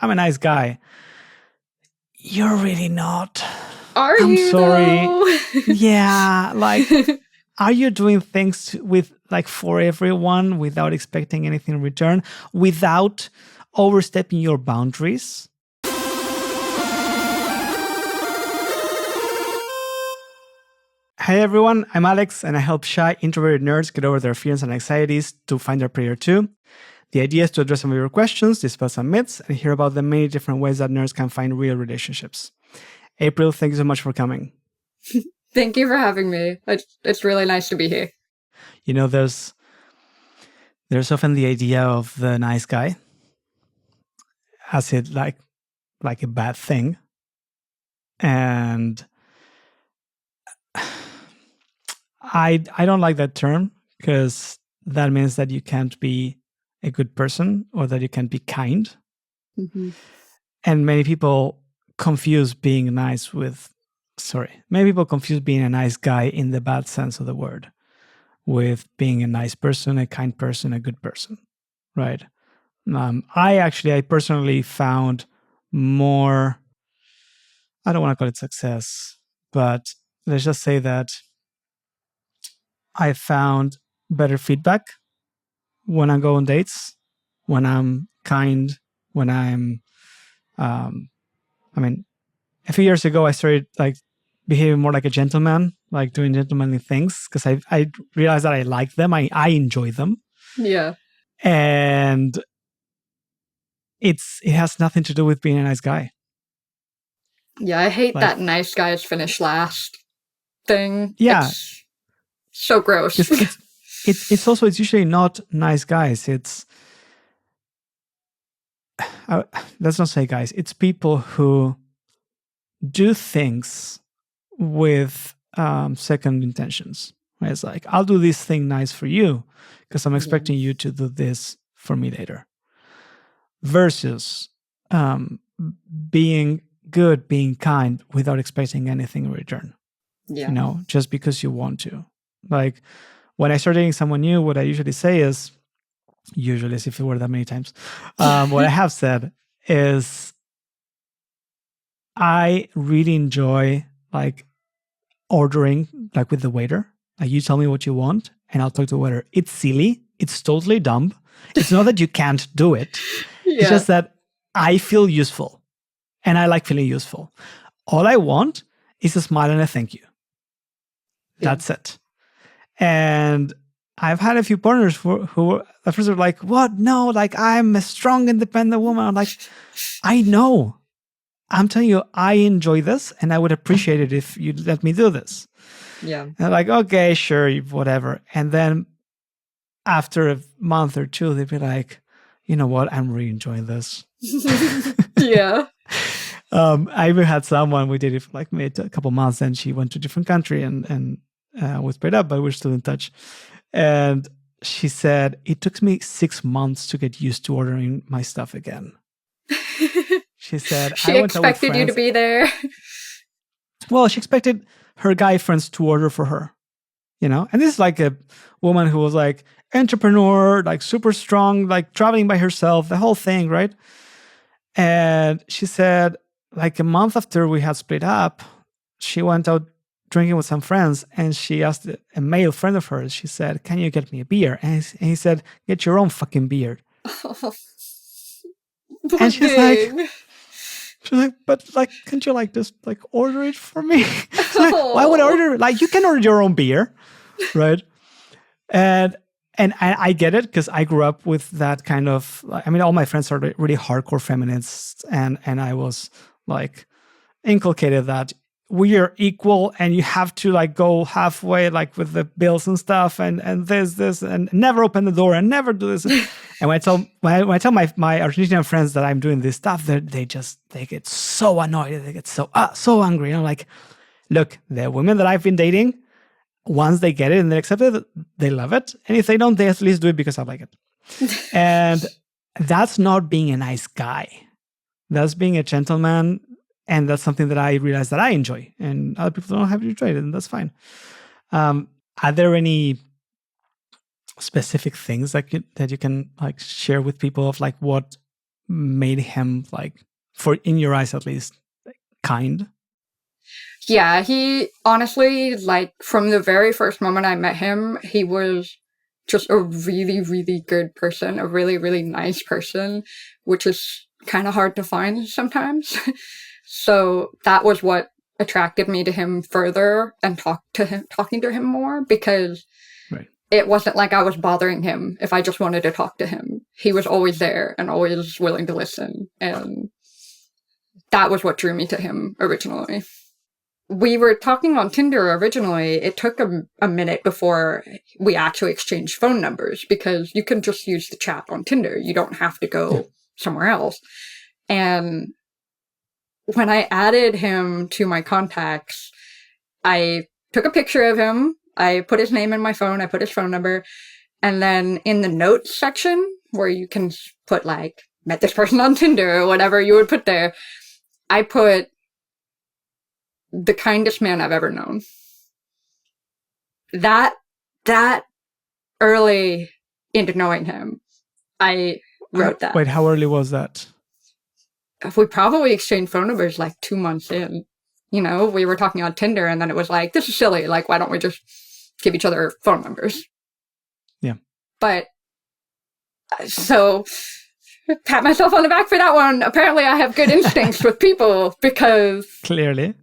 I'm a nice guy. You're really not. Are I'm you sorry. though? Yeah, like, are you doing things with like for everyone without expecting anything in return, without overstepping your boundaries? Hey everyone, I'm Alex, and I help shy, introverted nerds get over their fears and anxieties to find their prayer too. The idea is to address some of your questions, dispel some myths, and hear about the many different ways that nerds can find real relationships. April, thank you so much for coming. Thank you for having me. It's really nice to be here. You know, there's often the idea of the nice guy as it like a bad thing, and I don't like that term because that means that you can't be a good person or that you can't be kind. Mm-hmm. And many people confuse being nice with, many people confuse being a nice guy in the bad sense of the word with being a nice person, a kind person, a good person, right? I personally found more, I don't want to call it success, but let's just say that I found better feedback when I go on dates, when I'm kind, when I'm, a few years ago, I started like behaving more like a gentleman, like doing gentlemanly things because I realized that I like them. I enjoy them. Yeah. And it has nothing to do with being a nice guy. Yeah, I hate that nice guys finish last thing. Yeah. It's so gross. It's also, it's usually not nice guys. It's, let's not say guys, it's people who do things with second intentions. Right? It's like, I'll do this thing nice for you because I'm expecting you to do this for me later. Versus being good, being kind without expecting anything in return. Yeah. You know, just because you want to. Like when I start dating someone new, what I usually say is, usually as if it were that many times, what I have said is, I really enjoy like ordering like with the waiter. Like you tell me what you want and I'll talk to the waiter. It's silly. It's totally dumb. It's not that you can't do it. Yeah. It's just that I feel useful and I like feeling useful. All I want is a smile and a thank you. That's it. And I've had a few partners who at first are like, what? No, like I'm a strong, independent woman. I'm like, I know. I'm telling you, I enjoy this and I would appreciate it if you let me do this. Yeah. And they're like, okay, sure, whatever. And then after a month or two, they'd be like, you know what? I'm really enjoying this. Yeah. I even had someone, we did it for like maybe a couple months, and she went to a different country and we split up, but we're still in touch. And she said, it took me 6 months to get used to ordering my stuff again. She said, she expected you to be there. Well, she expected her guy friends to order for her, you know? And this is like a woman who was like entrepreneur, like super strong, like traveling by herself, the whole thing, right? And she said, like a month after we had split up, she went out drinking with some friends and she asked a male friend of hers, she said, can you get me a beer? And he said, get your own fucking beer. And she's like, but like, can't you like just like order it for me? Like, why would I order it? Like, you can order your own beer, right? And I get it because I grew up with that kind of, I mean, all my friends are really hardcore feminists, and I was like inculcated that we are equal and you have to like go halfway like with the bills and stuff and this and never open the door and never do this. And when I tell my Argentinian friends that I'm doing this stuff, they get so annoyed, they get so angry. And I'm like, look, the women that I've been dating, once they get it and they accept it, they love it. And if they don't, they at least do it because I like it. And that's not being a nice guy. That's being a gentleman. And that's something that I realize that I enjoy, and other people don't have to enjoy it, and that's fine. Are there any specific things that you can like share with people of like what made him, like, for in your eyes at least, kind? Yeah, he honestly, like, from the very first moment I met him, he was just a really, really good person, a really, really nice person, which is kind of hard to find sometimes. So that was what attracted me to him further and talking to him more, because Right. it wasn't like I was bothering him if I just wanted to talk to him. He was always there and always willing to listen. And that was what drew me to him originally. We were talking on Tinder originally. It took a minute before we actually exchanged phone numbers, because you can just use the chat on Tinder. You don't have to go somewhere else. And when I added him to my contacts, I took a picture of him. I put his name in my phone. I put his phone number. And then in the notes section, where you can put, like, met this person on Tinder or whatever you would put there, I put the kindest man I've ever known. That early into knowing him, I wrote that. Wait, how early was that? We probably exchanged phone numbers like 2 months in. You know, we were talking on Tinder, and then it was like, this is silly. Like, why don't we just give each other phone numbers? Yeah. But, so, pat myself on the back for that one. Apparently I have good instincts with people, because Clearly.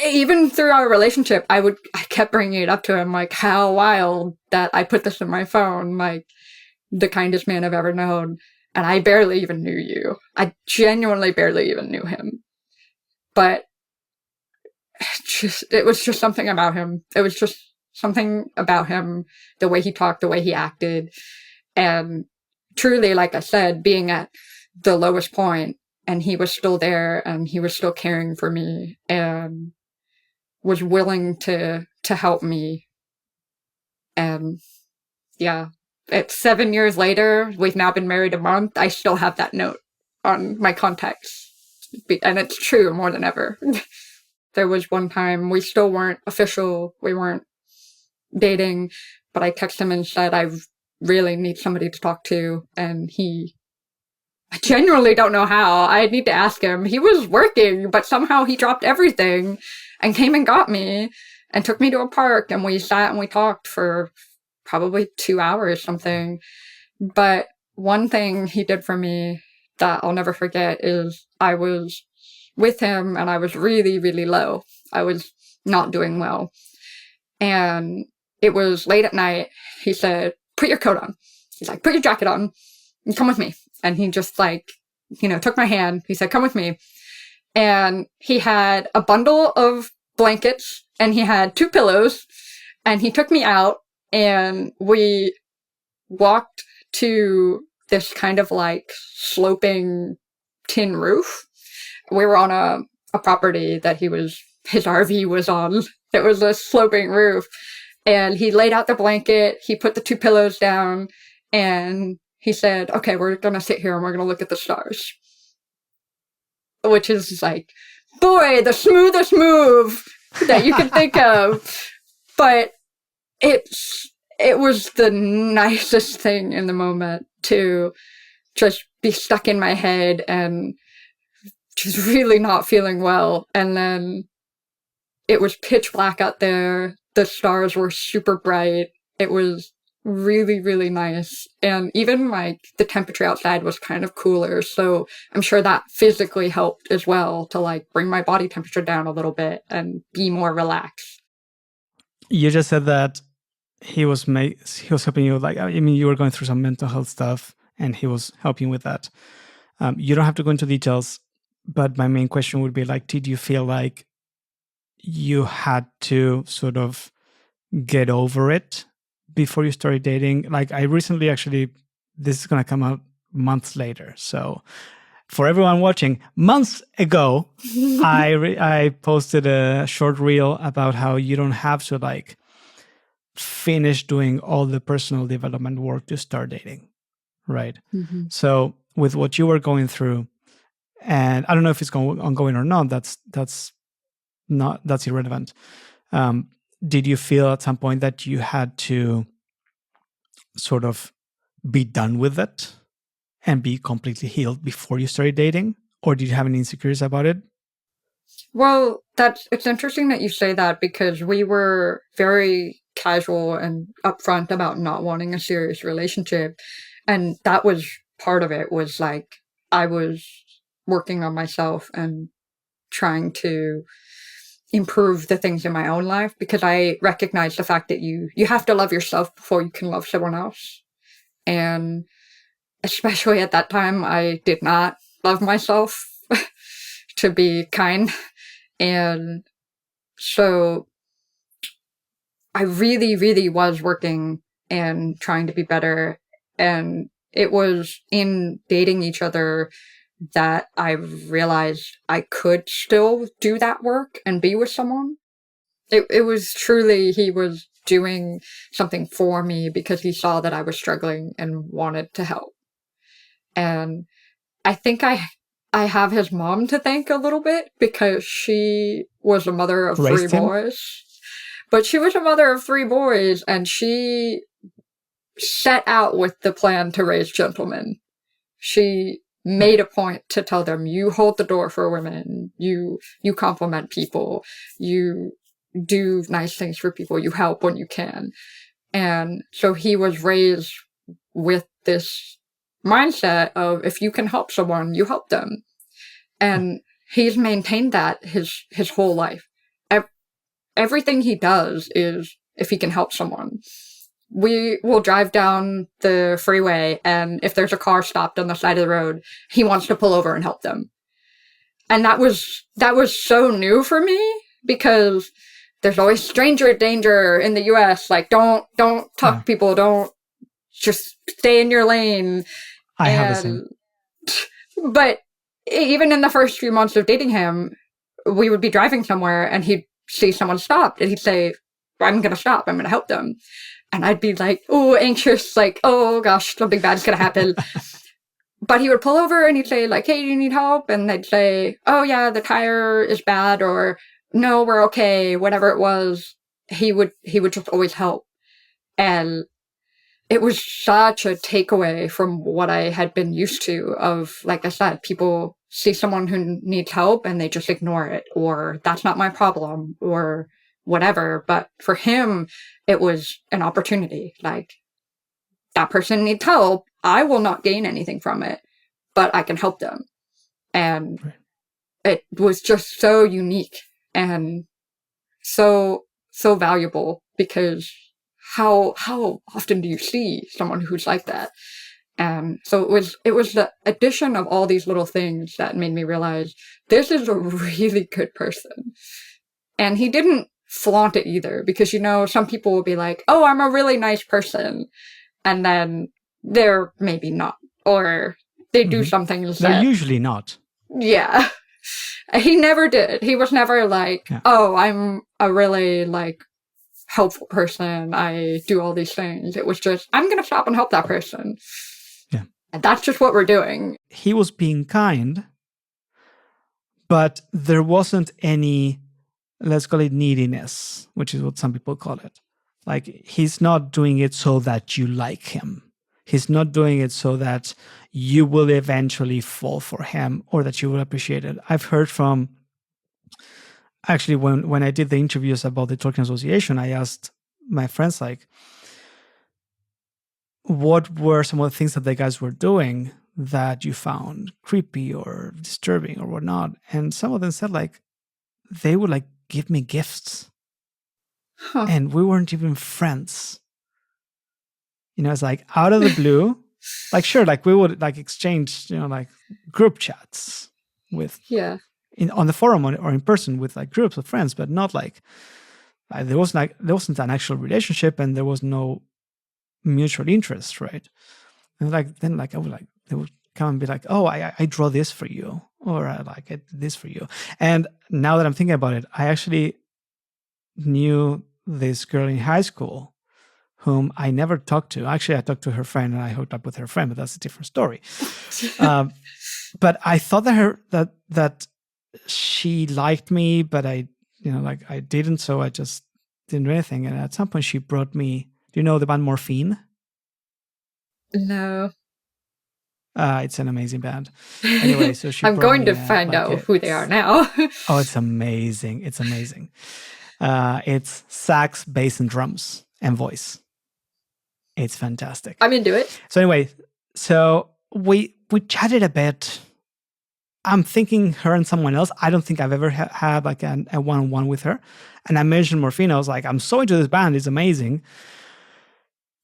even through our relationship, I kept bringing it up to him, like, how wild that I put this in my phone, like, the kindest man I've ever known. And I barely even knew you. I genuinely barely even knew him. But it was just something about him. It was just something about him, the way he talked, the way he acted. And truly, like I said, being at the lowest point, and he was still there, and he was still caring for me, and was willing to help me. And yeah, it's 7 years later. We've now been married a month. I still have that note on my contacts. And it's true more than ever. There was one time we still weren't official. We weren't dating, but I texted him and said, I really need somebody to talk to. And I genuinely don't know how. I need to ask him. He was working, but somehow he dropped everything and came and got me and took me to a park, and we sat and we talked for probably 2 hours something. But one thing he did for me that I'll never forget is I was with him and I was really, really low. I was not doing well. And it was late at night. He said, put your coat on. He's like, put your jacket on and come with me. And he just, like, you know, took my hand. He said, come with me. And he had a bundle of blankets and he had 2 pillows, and he took me out and we walked to this kind of, like, sloping tin roof. We were on a property that his RV was on. It was a sloping roof. And he laid out the blanket. He put the 2 pillows down, and he said, okay, we're going to sit here and we're going to look at the stars. Which is, like, boy, the smoothest move that you can think of. But it was the nicest thing in the moment to just be stuck in my head and just really not feeling well. And then it was pitch black out there. The stars were super bright. It was really, really nice. And even, like, the temperature outside was kind of cooler. So I'm sure that physically helped as well to, like, bring my body temperature down a little bit and be more relaxed. You just said that he was helping you. Like, I mean, you were going through some mental health stuff, and he was helping with that. You don't have to go into details, but my main question would be, like, did you feel like you had to sort of get over it before you started dating? Like, I recently, actually, this is going to come out months later. So for everyone watching, months ago, I posted a short reel about how you don't have to, like, finish doing all the personal development work to start dating, right? Mm-hmm. So with what you were going through, and I don't know if it's ongoing or not, that's irrelevant. Did you feel at some point that you had to sort of be done with it? and be completely healed before you started dating? Or did you have any insecurities about it? Well, it's interesting that you say that, because we were very casual and upfront about not wanting a serious relationship. And that was part of it, was like, I was working on myself and trying to improve the things in my own life, because I recognize the fact that you have to love yourself before you can love someone else. And especially at that time, I did not love myself to be kind. And so I really, really was working and trying to be better. And it was in dating each other that I realized I could still do that work and be with someone. It was truly, he was doing something for me because he saw that I was struggling and wanted to help. And I think I have his mom to thank a little bit, because she was a mother of Raised three him? boys. But she was a mother of three boys, and she set out with the plan to raise gentlemen. She made a point to tell them, you hold the door for women, you compliment people, you do nice things for people, you help when you can. And so he was raised with this mindset of, if you can help someone, you help them. And he's maintained that his whole life. Everything he does is if he can help someone. We will drive down the freeway, and if there's a car stopped on the side of the road, he wants to pull over and help them. And that was so new for me, because there's always stranger danger in the US. Like, don't talk to people. Don't, just stay in your lane. I have the same. But even in the first few months of dating him, we would be driving somewhere and he'd see someone stopped and he'd say, I'm going to stop. I'm going to help them. And I'd be like, oh, anxious, like, oh gosh, something bad's going to happen. But he would pull over and he'd say, like, hey, do you need help? And they'd say, oh yeah, the tire is bad, or no, we're okay, whatever it was. He would just always help. And it was such a takeaway from what I had been used to of, like I said, people see someone who needs help and they just ignore it, or that's not my problem, or whatever. But for him, it was an opportunity. Like, that person needs help. I will not gain anything from it, but I can help them. And it was just so unique and so valuable, because how often do you see someone who's like that? And so it was the addition of all these little things that made me realize this is a really good person. And he didn't flaunt it either, because, some people will be like, oh, I'm a really nice person. And then they're maybe not, or they do some things They're usually not. Yeah. He never did. He was never like, oh, I'm a really, like, helpful person. I do all these things. It was just, I'm going to stop and help that person. Yeah. And that's just what we're doing. He was being kind, but there wasn't any, let's call it neediness, which is what some people call it. Like, he's not doing it so that you like him. He's not doing it so that you will eventually fall for him or that you will appreciate it. I've heard from, actually, when I did the interviews about the Tolkien Association, I asked my friends, like, what were some of the things that the guys were doing that you found creepy or disturbing or whatnot? And some of them said, like, they would, like, give me gifts. Huh. And we weren't even friends. It's like out of the blue. Like, sure, like we would like exchange, like group chats with, on the forum or in person with like groups of friends, but not like there wasn't an actual relationship and there was no mutual interest, right? And then I would like, they would come and be like, oh, I draw this for you, or I like I did this for you. And now that I'm thinking about it, I actually knew this girl in high school whom I never talked to. Actually, I talked to her friend and I hooked up with her friend, but that's a different story. But I thought that she liked me, but I didn't, so I just didn't do anything. And at some point she brought me, do you know the band Morphine? No. It's an amazing band. Anyway, so she I'm brought going me to find like out who they are now. Oh, it's amazing. It's amazing. It's sax, bass, and drums and voice. It's fantastic. I'm into it. So anyway, so we chatted a bit. I'm thinking her and someone else. I don't think I've ever had like a one-on-one with her. And I mentioned Morphine. I was like, I'm so into this band. It's amazing.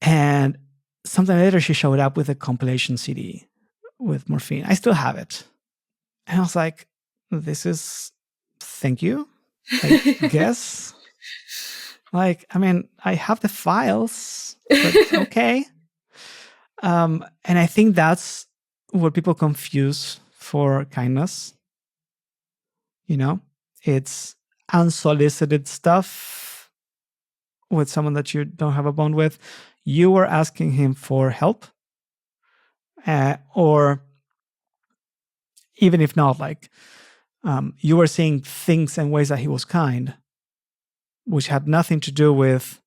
And sometime later, she showed up with a compilation CD with Morphine. I still have it. And I was like, thank you, I guess. Like, I mean, I have the files, but okay. And I think that's what people confuse for kindness. It's unsolicited stuff with someone that you don't have a bond with. You were asking him for help, or even if not, like you were seeing things and ways that he was kind, which had nothing to do with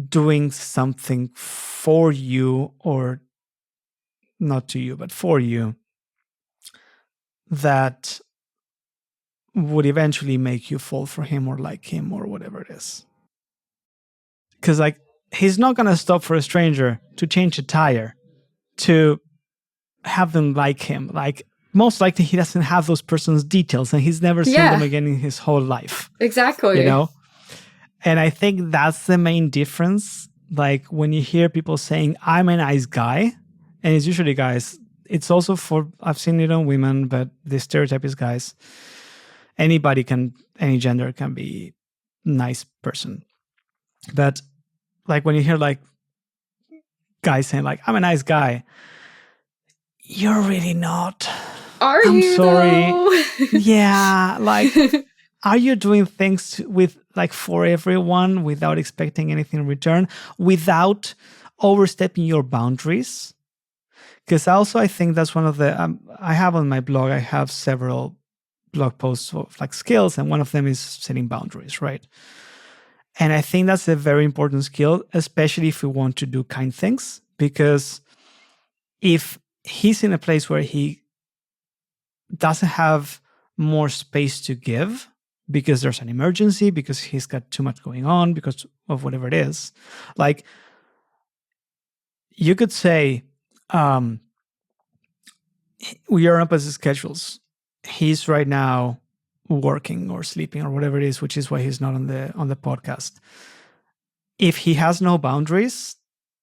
doing something for you, or not to you, but for you, that would eventually make you fall for him or like him or whatever it is. Because like, he's not going to stop for a stranger to change a tire to have them like him. Like, most likely he doesn't have those person's details and he's never seen them again in his whole life. Exactly. And I think that's the main difference. Like, when you hear people saying, I'm a nice guy, and it's usually guys, it's also I've seen it on women, but the stereotype is guys. Any gender can be nice person. But like, when you hear like guys saying like, I'm a nice guy, you're really not. I'm sorry. Yeah. Like, are you doing things for everyone without expecting anything in return, without overstepping your boundaries? Because also, I think that's one of the, I have on my blog, I have several blog posts of like skills, and one of them is setting boundaries, right? And I think that's a very important skill, especially if we want to do kind things, because if he's in a place where he doesn't have more space to give because there's an emergency, because he's got too much going on, because of whatever it is, like, you could say, we are on opposite schedules. He's right now working or sleeping or whatever it is, which is why he's not on the podcast. If he has no boundaries,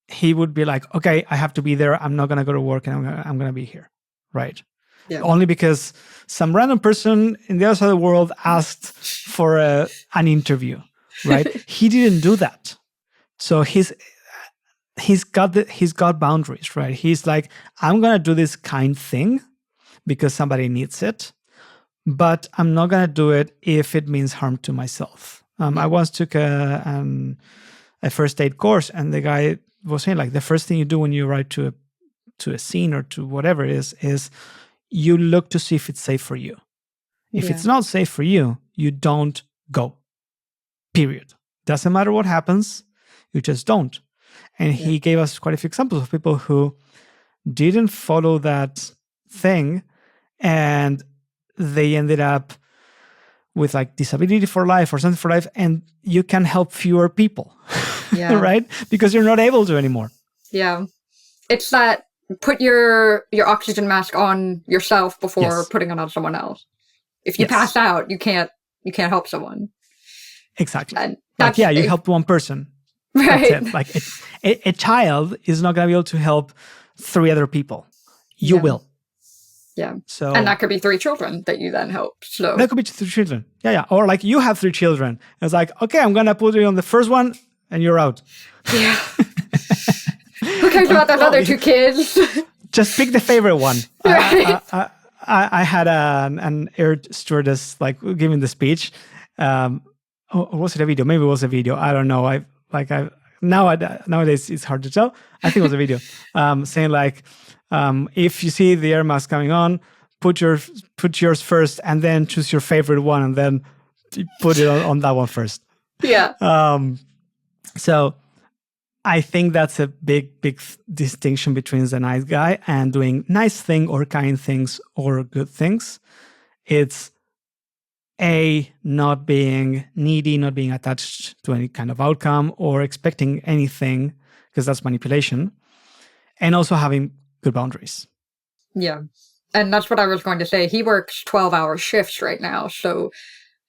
he would be like, okay, I have to be there. I'm not going to go to work, and I'm going to be here. Right. Yeah. Only because some random person in the other side of the world asked for an interview. Right. He didn't do that. So he's got boundaries, right? He's like, I'm going to do this kind thing because somebody needs it, but I'm not going to do it if it means harm to myself. I once took a first aid course, and the guy was saying, like, the first thing you do when you arrive to a scene or to whatever it is you look to see if it's safe for you. If it's not safe for you, you don't go. Period. Doesn't matter what happens, you just don't. And he gave us quite a few examples of people who didn't follow that thing, and they ended up with like disability for life or something for life, and you can help fewer people, right? Because you're not able to anymore. Yeah. It's that put your oxygen mask on yourself before putting it on someone else. If you pass out, you can't help someone. Exactly. And you helped one person. Right. That's it. Like, a child is not going to be able to help 3 other people. You will. Yeah. So, and that could be 3 children that you then help. So that could be 3 children. Yeah. Or like, you have 3 children. It's like, okay, I'm going to put you on the first one and you're out. Yeah. Who cares about those other 2 kids? Just pick the favorite one. Right. I had an air stewardess like giving the speech. Or was it a video? Maybe it was a video. I don't know. Nowadays it's hard to tell. I think it was a video saying like, if you see the air mask coming on, put yours first, and then choose your favorite one, and then put it on that one first. Yeah. So I think that's a big, big distinction between the nice guy and doing nice thing or kind things or good things. It's not being needy, not being attached to any kind of outcome or expecting anything, because that's manipulation, and also having good boundaries. Yeah. And that's what I was going to say. He works 12-hour shifts right now, so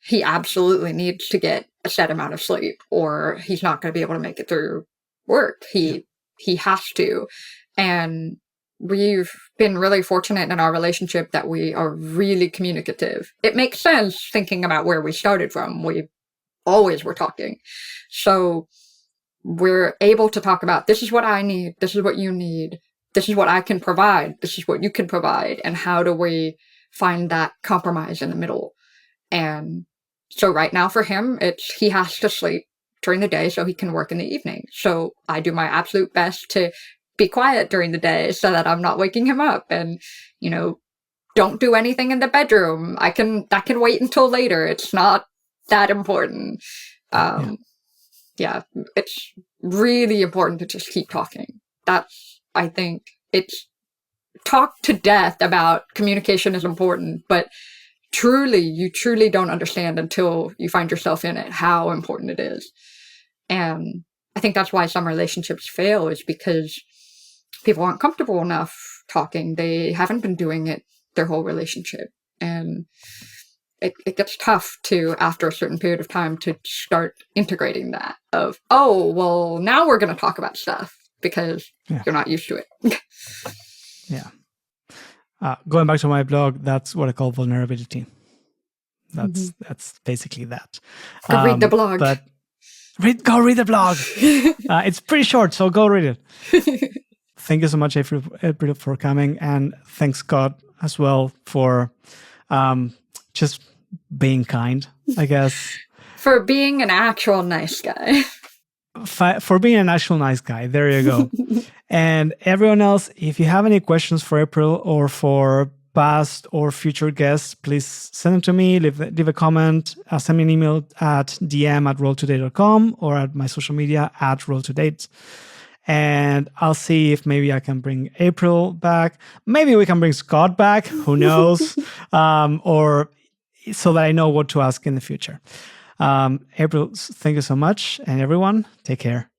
he absolutely needs to get a set amount of sleep or he's not going to be able to make it through work. He has to. And we've been really fortunate in our relationship that we are really communicative. It makes sense thinking about where we started from. We always were talking. So we're able to talk about, this is what I need. This is what you need. This is what I can provide. This is what you can provide. And how do we find that compromise in the middle? And so right now for him, he has to sleep during the day so he can work in the evening. So I do my absolute best to be quiet during the day so that I'm not waking him up, and, don't do anything in the bedroom. That can wait until later. It's not that important. Yeah, it's really important to just keep talking. I think it's talk to death about communication is important, but you truly don't understand until you find yourself in it how important it is. And I think that's why some relationships fail, is because people aren't comfortable enough talking. They haven't been doing it their whole relationship. And it gets tough to, after a certain period of time, to start integrating that of, oh, well, now we're going to talk about stuff because you're not used to it. Yeah. Going back to my blog, that's what I call vulnerability. That's basically that. Go read the blog. But go read the blog. It's pretty short, so go read it. Thank you so much, April, for coming, and thanks, Scott, as well, for just being kind, I guess. For being an actual nice guy. For being an actual nice guy. There you go. And everyone else, if you have any questions for April or for past or future guests, please send them to me, leave a comment, send me an email at dm@rolltoday.com or at my social media at rolltodate. And I'll see if maybe I can bring April back. Maybe we can bring Scott back. Who knows? Or so that I know what to ask in the future. April, thank you so much. And everyone, take care.